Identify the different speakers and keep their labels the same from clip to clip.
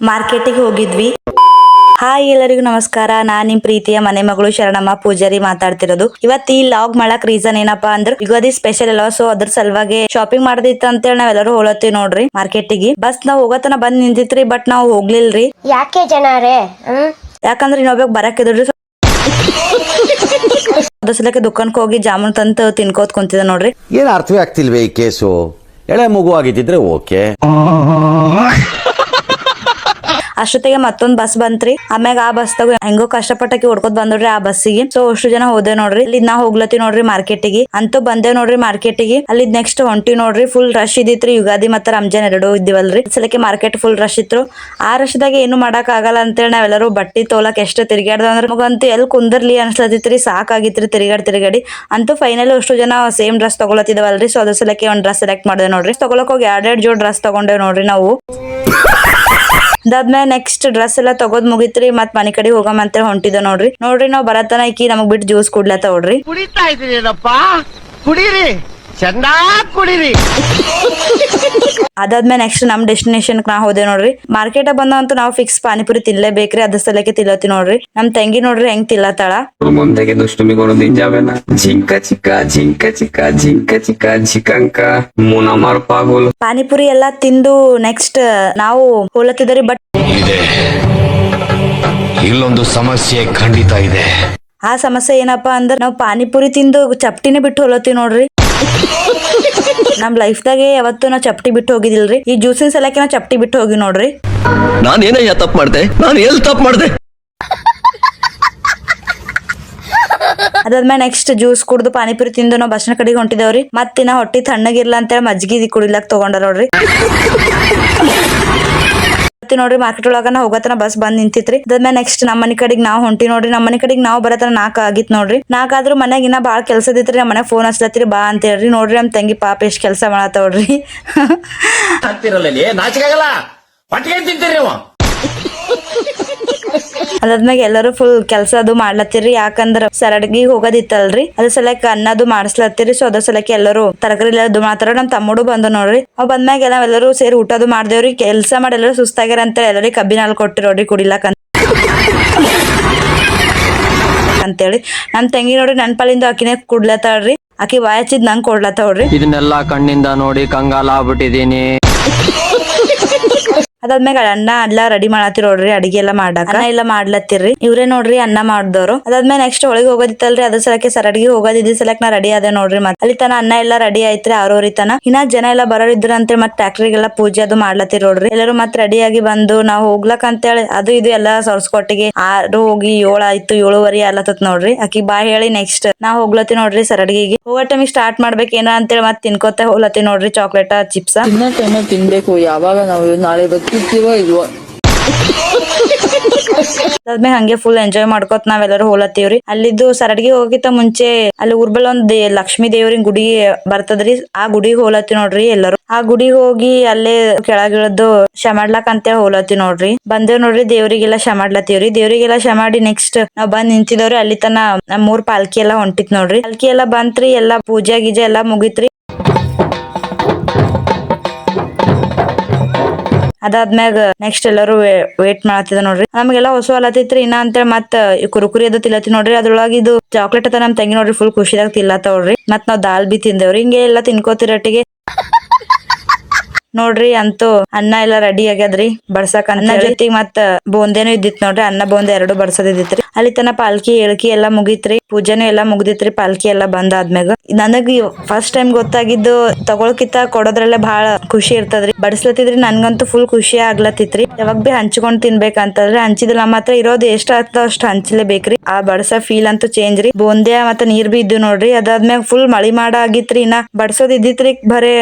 Speaker 1: ಮಾರ್ಕೆಟಿಗೆ ಹೋಗಿದ್ವಿ. ಹಾಯ್ ಎಲ್ಲರಿಗೂ ನಮಸ್ಕಾರ. ನಾನ್ ನಿಮ್ ಪ್ರೀತಿಯ ಮನೆ ಮಗಳು ಶರಣಮ್ಮ ಪೂಜಾರಿ ಮಾತಾಡ್ತಿರೋದು. ಇವತ್ತು ಈ ಲಾಗ್ ಮಾಡಕ್ ರೀಸನ್ ಏನಪ್ಪಾ ಅಂದ್ರೆ ಯುಗಾದಿ ಸ್ಪೆಷಲ್ ಅಲ್ವಾ, ಸೊ ಅದ್ರ ಸಲುವಾಗಿ ಶಾಪಿಂಗ್ ಮಾಡದಿತ್ತ ಅಂತೇಳಿ ನಾವೆಲ್ಲರೂ ಹೋಲತ್ತೀವಿ ನೋಡ್ರಿ ಮಾರ್ಕೆಟಿಗೆ. ಬಸ್ ನಾವ್ ಹೋಗತನ ಬಂದ್ ನಿಂತಿತ್ರಿ, ಬಟ್ ನಾವ್ ಹೋಗ್ಲಿಲ್ರಿ.
Speaker 2: ಯಾಕೆ ಜನರೇ?
Speaker 1: ಯಾಕಂದ್ರೆ ಇನ್ನೊಬ್ಬ ಬರಕಿದ್ರಿ. ಅದ್ರ ಸಲಕ್ಕೆ ದುಕಾನ್ಗೆ ಹೋಗಿ ಜಾಮೂನ್ ತಂತ ತಿನ್ಕೋತ್ ಕುಂತಿದ ನೋಡ್ರಿ.
Speaker 3: ಏನ್ ಅರ್ಥವೇ ಆಗ್ತಿಲ್ವೇ ಈ ಕೇಸು? ಎಳೆ ಮಗು ಆಗಿದ್ದಿದ್ರೆ ಓಕೆ.
Speaker 1: ಅಷ್ಟೊತ್ತಿಗೆ ಮತ್ತೊಂದ್ ಬಸ್ ಬಂತ್ರಿ. ಆಮ್ಯಾಗ ಆ ಬಸ್ದಾಗ ಹೆಂಗೋ ಕಷ್ಟಪಟ್ಟಕ್ಕೆ ಹೊಡ್ಕೊತ್ ಬಂದ್ರಿ ಆ ಬಸ್ಸಿಗೆ. ಸೊ ಅಷ್ಟು ಜನ ಹೋದೆ ನೋಡ್ರಿ. ಅಲ್ಲಿ ನಾ ಹೋಗ್ಲತ್ತಿ ನೋಡ್ರಿ ಮಾರ್ಕೆಟಿಗೆ. ಅಂತೂ ಬಂದೇವ್ ನೋಡ್ರಿ ಮಾರ್ಕೆಟಿಗೆ. ಅಲ್ಲಿ ನೆಕ್ಸ್ಟ್ ಹೊಂಟಿ ನೋಡ್ರಿ. Full rush ಇದಿತ್ರಿ. ಯುಗಾದಿ ಮತ್ತೆ ರಂಜಾನ್ ಎರಡು ಇದ್ದೀವಲ್ರಿ, ಸಲಕ್ಕೆ ಮಾರ್ಕೆಟ್ ಫುಲ್ ರಶ್ ಇತ್ತು. ಆ ರಶ್ದಾಗ ಏನು ಮಾಡಕ್ ಆಗಲ್ಲ ಅಂತೇಳಿ ನಾವೆಲ್ಲರೂ ಬಟ್ಟಿ ತೋಲಕ್ ಎಷ್ಟು ತಿರ್ಗಾಡ್ದ ಅಂದ್ರೆ ನಮಗಂತೂ ಎಲ್ಲಿ ಕುಂದರ್ಲಿ ಅನ್ಸ್ಲತ್ತಿತ್ರಿ. ಸಾಕಾಗಿತ್ರಿ ತಿರ್ಗಾಡಿ. ಅಂತೂ ಫೈನಲ್ ಅಷ್ಟು ಜನ ಸೇಮ್ ಡ್ರೆಸ್ ತಗೊಳತಿದವಲ್ರಿ. ಸೊ ಅದ್ರ ಸಲಕ್ಕೆ ಒಂದ್ ಡ್ರೆಸ್ ಸೆಲೆಕ್ಟ್ ಮಾಡಿದೆ ನೋಡ್ರಿ. ತಗೊಳಕ್ ಹೋಗಿ ಎರಡೆರಡು ಜೋಡ್ ಡ್ರೆಸ್ ತಗೊಂಡೇವ್ ನೋಡ್ರಿ ನಾವು. ಅದಾದ್ಮೇಲೆ ನೆಕ್ಸ್ಟ್ ಡ್ರೆಸ್ ಎಲ್ಲ ತಗೋದ್ ಮುಗಿತ್ರಿ. ಮತ್ ಮನೆ ಕಡೆ ಹೋಗಮಂತ ಹೊಂಟಿದ ನೋಡ್ರಿ. ನಾವ್ ಬರತನ ಈಕಿ ನಮಗ್ ಬಿಟ್ಟು ಜ್ಯೂಸ್ ಕುಡ್ಲತ್ತ ನೋಡ್ರಿ.
Speaker 4: ಕುಡಿತಾ ಇದೀನಪ್ಪ, ಕುಡೀರಿ, ಚೆನ್ನಾಗ್ ಕುಡೀರಿ.
Speaker 1: ಅದಾದ್ಮೇಲೆ ನೆಕ್ಸ್ಟ್ ನಮ್ ಡೆಸ್ಟಿನೇಷನ್ ನಾ ಹೋದೆ ನೋಡ್ರಿ. ಮಾರ್ಕೆಟ್ ಬಂದಂತೂ ನಾವು ಫಿಕ್ಸ್ ಪಾನಿಪುರಿ ತಿನ್ಲೇಬೇಕ್ರಿ. ಅದ್ರ ಸಲಕ್ಕೆ ತಿಲ್ಲತಿ ನೋಡ್ರಿ. ನಮ್ ತಂಗಿ ನೋಡ್ರಿ ಹೆಂಗ್ ತಿಲ್ಲತ್ತಾಳ.
Speaker 5: ಮುಂದೆಗೆ ದುಷ್ಟುಮಿಗಳು ನಿಂಜಾವೆನ ಜಿಂಕ ಚಿಕ್ಕ ಜಿಕಂಕ ಮುನಮರ್ ಪಾಗುಲ್.
Speaker 1: ಪಾನಿಪುರಿ ಎಲ್ಲಾ ತಿಂದು ನೆಕ್ಸ್ಟ್ ನಾವು ಹೋಲತ್ತಿದ್ರಿ. ಬಟ್
Speaker 6: ಇಲ್ಲೊಂದು ಸಮಸ್ಯೆ ಖಂಡಿತ ಇದೆ.
Speaker 1: ಆ ಸಮಸ್ಯೆ ಏನಪ್ಪಾ ಅಂದ್ರೆ ನಾವು ಪಾನಿಪುರಿ ತಿಂದು ಚಪ್ಟಿನೇ ಬಿಟ್ಟು ಹೋಲತ್ತೀವಿ ನೋಡ್ರಿ. ನಮ್ ಲೈಫ್ದಾಗೆ ಯಾವತ್ತು ನಾವು ಚಪ್ಟಿ ಬಿಟ್ಟು ಹೋಗಿದಿಲ್ರಿ. ಈ ಜ್ಯೂಸಿನ ಸಲಕ್ಕೆ ನಾವು ಚಪ್ಟಿ ಬಿಟ್ಟು ಹೋಗಿ ನೋಡ್ರಿ.
Speaker 7: ನಾನು ಏನಯ್ಯ ತಪ್ಪು ಮಾಡ್ದೆ? ನಾನು ಎಲ್ಲಿ ತಪ್ಪು ಮಾಡ್ದೆ?
Speaker 1: ಅದಾದ್ಮೇಲೆ ನೆಕ್ಸ್ಟ್ ಜ್ಯೂಸ್ ಕುಡ್ದು ಪಾನಿಪುರಿ ತಿಂದು ನಾವು ಬಸ್ನ ಕಡೆಗೆ ಹೊಂಟಿದೇವ್ರಿ. ಮತ್ತಿನ ಹೊಟ್ಟಿ ತಣ್ಣಗಿರ್ಲ ಅಂತೇಳಿ ಮಜ್ಜಿಗೆ ಕುಡಿಲಕ್ ತಗೊಂಡ ನೋಡ್ರಿ. ನೋಡ್ರಿ ಮಾರ್ಕೆಟ್ ಒಳಗ ಹೋಗತನ ಬಸ್ ಬಂದ್ ನಿಂತಿತ್ರಿ. ಅದಾದ್ಮೇಲೆ ನೆಕ್ಸ್ಟ್ ನಮ್ಮ ಮನೆ ಕಡೆಗೆ ನಾವು ಹೊಂಟಿ ನೋಡ್ರಿ. ನಮ್ಮ ಮನೆ ಕಡೆಗೆ ನಾವು ಬರತನ 4 ಆಗಿತ್ ನೋಡ್ರಿ. 4 ಆದ್ರೂ ಮನ್ಯಾಗ ಇನ್ನ ಬಾಳ ಕೆಲ್ಸ ಇದಿತ್ರಿ. ನಮ್ಮ ಮನ್ಯಾಗ ಫೋನ್ ಹಚ್ಲತ್ತೀರಿ ಬಾ ಅಂತ ಹೇಳ್ರಿ. ನೋಡ್ರಿ ನಮ್ ತಂಗಿ ಪಾಪ ಎಷ್ಟ್ ಕೆಲ್ಸ ಮಾಡತ್ತವ್ರಿ.
Speaker 4: ನಾಚಿಕಾಗಲ್ಲ, ಹೊಟ್ಟಿಗೆ ತಿಂತೀರಿ ನೀವು.
Speaker 1: ಅದಾದ್ಮ್ಯಾಗ ಎಲ್ಲರೂ ಫುಲ್ ಕೆಲ್ಸ ಅದು ಮಾಡ್ಲತ್ತಿರಿ. ಯಾಕಂದ್ರ ಸರಡ್ಗಿ ಹೋಗೋದಿತ್ತಲ್ರಿ, ಅದ್ರ ಸಲಕ್ ಅನ್ನದು ಮಾಡಿಸ್ಲತ್ತಿರಿ. ಸೊ ಅದ್ರ ಸಲಕ್ಕೆ ಎಲ್ಲರೂ ತರಕಾರಿ ಎಲ್ಲ ಮಾಡ್ತಾರ. ನಮ್ ತಮ್ಮಡು ಬಂದ ನೋಡ್ರಿ. ಅವ್ ಬಂದ್ಮ್ಯಾಗ ಎಲ್ಲರೂ ಸೇರಿ ಊಟದು ಮಾಡ್ದೇವ್ರಿ. ಕೆಲ್ಸ ಮಾಡಿ ಎಲ್ಲರೂ ಸುಸ್ತಾಗ್ಯಾರ ಅಂತ ಎಲ್ಲರಿಗೆ ಕಬ್ಬಿನ ಹಾಲು ಕೊಟ್ಟಿರೋಡ್ರಿ ಕುಡಿಲಾಕ ಅಂತೇಳಿ. ನಮ್ ತಂಗಿ ನೋಡ್ರಿ ನನ್ ಪಾಲಿಂದ ಆಕಿನೇ ಕುಡ್ಲತ್ತಾಳ್ರಿ. ಆಕಿ ವಾಯಚಿದ್ ನಂಗ್ ಕೊಡ್ಲತ್ತವ್ರಿ.
Speaker 7: ಇದನ್ನೆಲ್ಲಾ ಕಣ್ಣಿಂದ ನೋಡಿ ಕಂಗಾಲ ಆಗ್ಬಿಟ್ಟಿದೀನಿ.
Speaker 1: ಅದಾದ್ಮ್ಯಾಗ ಅನ್ನ ಎಲ್ಲ ರೆಡಿ ಮಾಡತ್ತಿ ನೋಡ್ರಿ. ಅಡಿಗೆ ಎಲ್ಲಾ ಮಾಡಾಕ ಅನ್ನ ಎಲ್ಲ ಮಾಡ್ಲತ್ತಿರ್ರಿ. ಇವ್ರೇ ನೋಡ್ರಿ ಅನ್ನ ಮಾಡ್ದವ್ರು. ಅದಾದ್ಮೇಲೆ ನೆಕ್ಸ್ಟ್ ಒಳಗೆ ಹೋಗೋದಿತ್ತಲ್ರಿ. ಅದ್ರ ಸಲಕ್ಕೆ ಸರಡ್ಗಿ ಹೋಗೋದಿದ್ದ ಸಲಕ್ ನಾ ರೆಡಿ ಅದೇ ನೋಡ್ರಿ. ಮತ್ತೆ ಅಲ್ಲಿ ತನ ಅನ್ನ ಎಲ್ಲ ರೆಡಿ ಆಯ್ತ್ರಿ 6 ತನ. ಇನ್ನ ಜನ ಎಲ್ಲ ಬರೋರಿದ್ರ ಅಂತ ಮತ್ ಟ್ಯಾಕ್ಟ್ರಿಗೆಲ್ಲ ಪೂಜೆ ಅದು ಮಾಡ್ಲತ್ತಿ ನೋಡ್ರಿ. ಎಲ್ಲರೂ ಮತ್ ರೆಡಿ ಆಗಿ ಬಂದು ನಾವ್ ಹೋಗ್ಲಕ್ ಅಂತೇಳಿ ಅದು ಇದು ಎಲ್ಲಾ ಸೊರ್ಸ್ಕೊಟ್ಟಿಗೆ 6 ಹೋಗಿ 7 ಆಯ್ತು. 7:15 ಅಲ್ಲತ್ತತ್ ನೋಡ್ರಿ. ಆಕಿ ಬಾ ಹೇಳಿ ನೆಕ್ಸ್ಟ್ ನಾವ್ ಹೋಗ್ಲತ್ತಿ ನೋಡ್ರಿ ಸರಡ್ಗಿಗೆ. ಹೋಗೋ ಟೈಮಿಗೆ ಸ್ಟಾರ್ಟ್ ಮಾಡ್ಬೇಕ್ ಏನ ಅಂತೇಳಿ ಮತ್ ತಿನ್ಕೋತ ಹೋಗ್ಲತ್ತಿ ನೋಡ್ರಿ. ಚಾಕ್ಲೇಟ್ ಚಿಪ್ಸ್
Speaker 8: ತಿನ್ಬೇಕು. ಯಾವಾಗ ನಾವು ನಾಳೆ ಬರ್ತಿರ್ತೀವೋ ಇಲ್ವೋ.
Speaker 1: ಅದಾದ್ಮೇಲೆ ಹಂಗೆ ಫುಲ್ ಎಂಜಾಯ್ ಮಾಡ್ಕೋತ ನಾವೆಲ್ಲರೂ ಹೋಲತ್ತೀವ್ರಿ. ಅಲ್ಲಿದ್ದು ಸರಡ್ಗಿ ಹೋಗಿತ್ತ ಮುಂಚೆ ಅಲ್ಲಿ ಊರ್ಬಲ್ ಒಂದ್ ಲಕ್ಷ್ಮೀ ದೇವ್ರಿನ ಗುಡಿ ಬರ್ತದ್ರಿ. ಆ ಗುಡಿಗೆ ಹೋಲತ್ತಿ ನೋಡ್ರಿ ಎಲ್ಲರೂ. ಆ ಗುಡಿಗೆ ಹೋಗಿ ಅಲ್ಲೇ ಕೆಳಗಿಳದ್ದು ಶಮಾಡ್ಲಕ್ ಅಂತೇಳಿ ಹೋಲತ್ತಿ ನೋಡ್ರಿ. ಬಂದೇವ್ ನೋಡ್ರಿ. ದೇವ್ರಿಗೆಲ್ಲ ಶಮಾಡ್ಲತ್ತೀವ್ರಿ. ದೇವ್ರಿಗೆಲ್ಲ ಶಮಾಡಿ ನೆಕ್ಸ್ಟ್ ನಾವ್ ಬಂದ್ ನಿಂತಿದವ್ರಿ. ಅಲ್ಲಿ ತನ 3 ಪಾಲ್ಕಿ ಎಲ್ಲಾ ಹೊಂಟಿತ್ ನೋಡ್ರಿ. ಪಾಲ್ಕಿ ಎಲ್ಲಾ ಬಂತ್ರಿ. ಎಲ್ಲಾ ಪೂಜೆ ಗೀಜೆ ಎಲ್ಲಾ ಮುಗಿತ್ರಿ. ಅದಾದ್ಮ್ಯಾಗ ನೆಕ್ಸ್ಟ್ ಎಲ್ಲರೂ ವೇಟ್ ಮಾಡತ್ತಿದ ನೋಡ್ರಿ. ನಮ್ಗೆಲ್ಲಾ ಹೊಸ ಅಲತ್ತಿತ್ರಿ ಇನ್ನ ಅಂತೇಳಿ ಮತ್ ಕುರುಕುರಿ ಅದು ತಿಲ್ಲತ್ತಿ ನೋಡ್ರಿ. ಅದ್ರೊಳಗ ಇದು ಚಾಕ್ಲೇಟ್ ಅದ ನಮ್ ತಂಗಿ ನೋಡ್ರಿ ಫುಲ್ ಖುಷಿದಾಗ ತಿಲ್ಲತ್ತವ್ರಿ. ಮತ್ ನಾವ್ ದಾಲ್ ಬಿ ತಿಂದೇವ್ರಿ. ಹಿಂಗೆ ಎಲ್ಲಾ ತಿನ್ಕೋತಿರಟ್ಟಿಗೆ ನೋಡ್ರಿ ಅಂತೂ ಅನ್ನ ಎಲ್ಲಾ ರೆಡಿ ಆಗ್ಯದ್ರಿ ಬಡ್ಸಕ್. ಅನ್ನ ಜೊತೆಗ್ ಮತ್ ಬೋಂದೇನು ಇದ್ದಿತ್ ನೋಡ್ರಿ. ಅನ್ನ ಬೋಂದೆ 2 ಬಡ್ಸದಿದ್ದಿತ್ರಿ. ಅಲ್ಲಿ ತನ ಪಾಲ್ಕಿ ಏಳ್ಕಿ ಎಲ್ಲಾ ಮುಗಿತ್ರಿ. ಪೂಜೆನು ಎಲ್ಲಾ ಮುಗ್ದಿತ್ರಿ. ಪಾಲ್ಕಿ ಎಲ್ಲಾ ಬಂದ ಆದ್ಮ್ಯಾಗ ನನಗ್ ಫಸ್ಟ್ ಟೈಮ್ ಗೊತ್ತಾಗಿದ್ದು ತಗೊಳಕಿತ್ತ ಕೊಡೋದ್ರಲ್ಲೇ ಬಹಳ ಖುಷಿ ಇರ್ತದ್ರಿ. ಬಡಸ್ಲತ್ತಿದ್ರಿ ನನ್ಗಂತೂ ಫುಲ್ ಖುಷಿ ಆಗ್ಲತ್ತಿತ್ರಿ. ಯಾವಾಗ ಬಿ ಹಂಚ್ಕೊಂಡ್ ತಿನ್ಬೇಕಂತಂದ್ರೆ ಹಂಚಿದಿಲ್ಲ ನಮ್ಮ ಹತ್ರ ಇರೋದು ಎಷ್ಟ ಆಗ್ತದ ಅಷ್ಟ್ ಹಂಚ್ಲೇಬೇಕ್ರಿ. ಆ ಬಡ್ಸ ಫೀಲ್ ಅಂತೂ ಚೇಂಜ್ ರೀ. ಬೋಂದ್ಯಾ ಮತ್ತ ನೀರ್ ಬಿ ಇದ್ದು ನೋಡ್ರಿ. ಅದಾದ್ಮ್ಯಾಗ ಫುಲ್ ಮಳಿ ಮಾಡ ಆಗಿತ್ರಿ. ಇನ್ನ ಬಡ್ಸೋದ್ ಇದ್ದಿತ್ರಿ ಬರೇ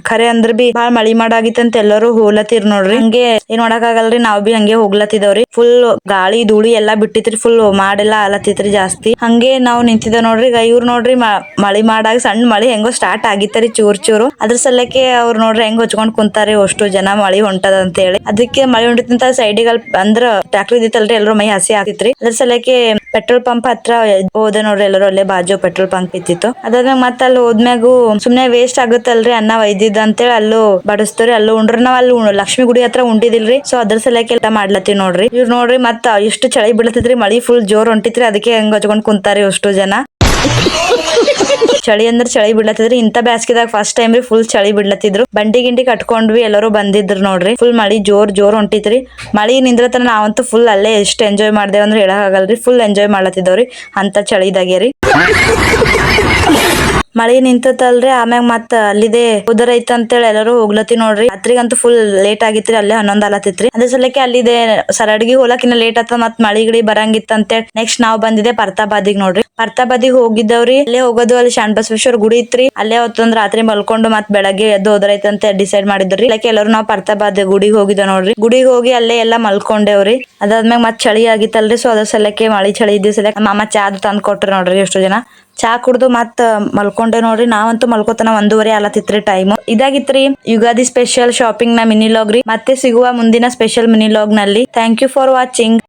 Speaker 1: ಖರೆ ಅಂದ್ರ ಬಿ ಬಾಳ್ ಮಳಿ ಮಾಡಾಗಿತ್ತಂತ ಎಲ್ಲರೂ ಹೋಲತ್ತಿರ್ ನೋಡ್ರಿ. ಹಂಗೆ ಏನ್ ಮಾಡಕ್ ಆಗಲ್ರಿ. ನಾವ್ ಬಿ ಹಂಗೆ ಹೋಗ್ಲತ್ತಿದವ್ರಿ. ಫುಲ್ ಗಾಳಿ ಧೂಳಿ ಎಲ್ಲಾ ಬಿಟ್ಟಿತ್ರಿ. ಫುಲ್ ಮಾಡೆಲ್ಲಾ ಆಲತ್ತಿತ್ರಿ ಜಾಸ್ತಿ. ಹಂಗೆ ನಾವ್ ನಿಂತಿದ ನೋಡ್ರಿ. ಇವ್ರು ನೋಡ್ರಿ ಮಳಿ ಮಾಡಾಗ ಸಣ್ಣ ಮಳಿ ಹೆಂಗೋ ಸ್ಟಾರ್ಟ್ ಆಗಿತ್ತರಿ ಚೂರು. ಅದ್ರ ಸಲಕ್ಕೆ ಅವ್ರು ನೋಡ್ರಿ ಹೆಂಗ್ ಹೊಚ್ಕೊಂಡ್ ಕುಂತಾರಿ ಅಷ್ಟು ಜನ ಮಳಿ ಹೊಂಟದ ಅಂತ ಹೇಳಿ. ಅದಕ್ಕೆ ಮಳಿ ಹೊಂಟಿತ್ತಂತ ಸೈಡಿಗೆ ಅಂದ್ರ ಟ್ಯಾಕ್ಟರ್ ಇದ್ದಿತ್ತಲ್ರಿ. ಎಲ್ರು ಮೈ ಹಸಿ ಆಗ್ತಿತ್ರಿ. ಅದ್ರ ಸಲಕ್ಕೆ ಪೆಟ್ರೋಲ್ ಪಂಪ್ ಹತ್ರ ಹೋದೆ ನೋಡ್ರಿ. ಎಲ್ಲರೂ ಅಲ್ಲೇ ಬಾಜು ಪೆಟ್ರೋಲ್ ಪಂಪ್ ಇತ್ತಿತ್ತು. ಅದಾದ್ಮ್ಯಾಗ ಮತ್ತ ಅಲ್ಲಿ ಹೋದ್ಮ್ಯಾಗು ಸುಮ್ನೆ ವೇಸ್ಟ್ ಆಗುತ್ತಲ್ರಿ ಅನ್ನ ಒಯ್ದಿದ್ದು. ಇದು ಅಂತೇಳಿ ಅಲ್ಲೂ ಬಡಿಸ್ತೇವ್ರಿ, ಅಲ್ಲೂ ಉಂಡ್ರಿ. ನಾವ್ ಅಲ್ಲಿ ಲಕ್ಷ್ಮಿ ಗುಡಿ ಹತ್ರ ಉಂಡಿದಿಲ್ರಿ, ಸೊ ಅದ್ರ ಸಲಕ್ಕೆ ಊಟ ಮಾಡ್ಲತ್ತೀವಿ ನೋಡ್ರಿ. ಇವ್ರು ನೋಡ್ರಿ ಮತ್ತ ಎಷ್ಟು ಚಳಿ ಬೀಳತಿದ್ರಿ, ಮಳಿ ಫುಲ್ ಜೋರ್ ಹೊಂಟಿತ್ರಿ, ಅದಕ್ಕೆ ಹಂಗ ಹಚ್ಕೊಂಡ್ ಕುಂತಾರಿ ಅಷ್ಟು ಜನ. ಚಳಿ ಅಂದ್ರೆ ಚಳಿ ಬಿಡ್ಲತ್ತಿದ್ರಿ, ಇಂತ ಬ್ಯಾಸ್ಗಿದಾಗ ಫಸ್ಟ್ ಟೈಮ್ ರೀ ಫುಲ್ ಚಳಿ ಬಿಡ್ಲತ್ತಿದ್ರು. ಬಂಡಿ ಗಿಂಡಿ ಕಟ್ಕೊಂಡ್ವಿ, ಎಲ್ಲರೂ ಬಂದಿದ್ರು ನೋಡ್ರಿ. ಫುಲ್ ಮಳಿ ಜೋರ್ ಹೊಂಟಿತ್ರಿ. ಮಳಿ ನಿಂದ್ರತನ ನಾವಂತೂ ಫುಲ್ ಅಲ್ಲೇ ಎಷ್ಟು ಎಂಜಾಯ್ ಮಾಡ್ದೇವ್ ಅಂದ್ರೆ ಹೇಳಕ್ ಆಗಲ್ರಿ. ಫುಲ್ ಎಂಜಾಯ್ ಮಾಡ್ಲತ್ತಿದ್ದವ್ರಿ ಅಂತ ಚಳಿದಾಗೆ ರೀ. ಮಳಿ ನಿಂತಲ್ರಿ, ಆಮ್ಯಾಗ ಮತ್ತ ಅಲ್ಲಿದೆ ಉದರ ಐತ ಅಂತೇಳಿ ಎಲ್ಲರೂ ಹೋಗ್ಲತ್ತಿ ನೋಡ್ರಿ. ರಾತ್ರಿಗಂತೂ ಫುಲ್ ಲೇಟ್ ಆಗಿತ್ರಿ, ಅಲ್ಲೇ 11 ಆಲತ್ತಿತ್ರಿ. ಅದ್ರ ಸಲಕ್ಕೆ ಅಲ್ಲಿದೆ ಸರಡ್ಗಿ ಹೋಲಕಿನ ಲೇಟ್ ಆತ, ಮತ್ ಮಳಿ ಗಿಳಿ ಬರಂಗಿತ್ತ ಅಂತೇಳಿ ನೆಕ್ಸ್ಟ್ ನಾವ್ ಬಂದಿದೆ ಪರ್ತಾಬಾದಿಗ್ ನೋಡ್ರಿ. ಪರ್ತಾಬಾದಿಗ್ ಹೋಗಿದ್ದವ್ರಿ. ಅಲ್ಲೇ ಹೋಗೋದು, ಅಲ್ಲಿ ಶಾಣಬಸವೇಶ್ವರ ಗುಡಿ ಇತ್ರಿ, ಅಲ್ಲೇ ಹೊತ್ತೊಂದ್ ರಾತ್ರಿ ಮಲ್ಕೊಂಡು ಮತ್ ಬೆಳಗ್ಗೆ ಎದ್ದು ಹೋದ್ರೈತ ಅಂತ ಡಿಸೈಡ್ ಮಾಡಿದ್ರಿ. ಲೈಕ್ ಎಲ್ಲರೂ ನಾವ್ ಪರ್ತಾಬಾದ್ ಗುಡಿಗೆ ಹೋಗಿದ್ದ ನೋಡ್ರಿ. ಗುಡಿಗೆ ಹೋಗಿ ಅಲ್ಲೇ ಎಲ್ಲಾ ಮಲ್ಕೊಂಡೇವ್ರಿ. ಅದಾದ್ಮ್ಯಾಗ ಮತ್ ಚಳಿ ಆಗಿತ್ತಲ್ರಿ, ಸೊ ಅದ್ರ ಸಲಕ್ಕೆ ಮಳಿ ಚಳಿ ಇದ್ದ ಸಲಕ್ಕೆ ಮಾಮ ಚಾದ್ ತಂದ್ ಕೊಟ್ರಿ ನೋಡ್ರಿ. ಎಷ್ಟು ಜನ ಚಾ ಕುಡ್ದು ಮತ್ ಮಲ್ಕೊಂಡೆ ನೋಡ್ರಿ. ನಾವಂತೂ ಮಲ್ಕೋತನ 1:30 ಆಲತ್ತಿತ್ರಿ ಟೈಮ್. ಇದಾಗಿತ್ರಿ ಯುಗಾದಿ ಸ್ಪೆಷಲ್ ಶಾಪಿಂಗ್ ನ ಮಿನಿ ಲಾಗ್ ರೀ. ಮತ್ತೆ ಸಿಗುವ ಮುಂದಿನ ಸ್ಪೆಷಲ್ ಮಿನಿ ಲಾಗ್ ನಲ್ಲಿ. Thank you for watching.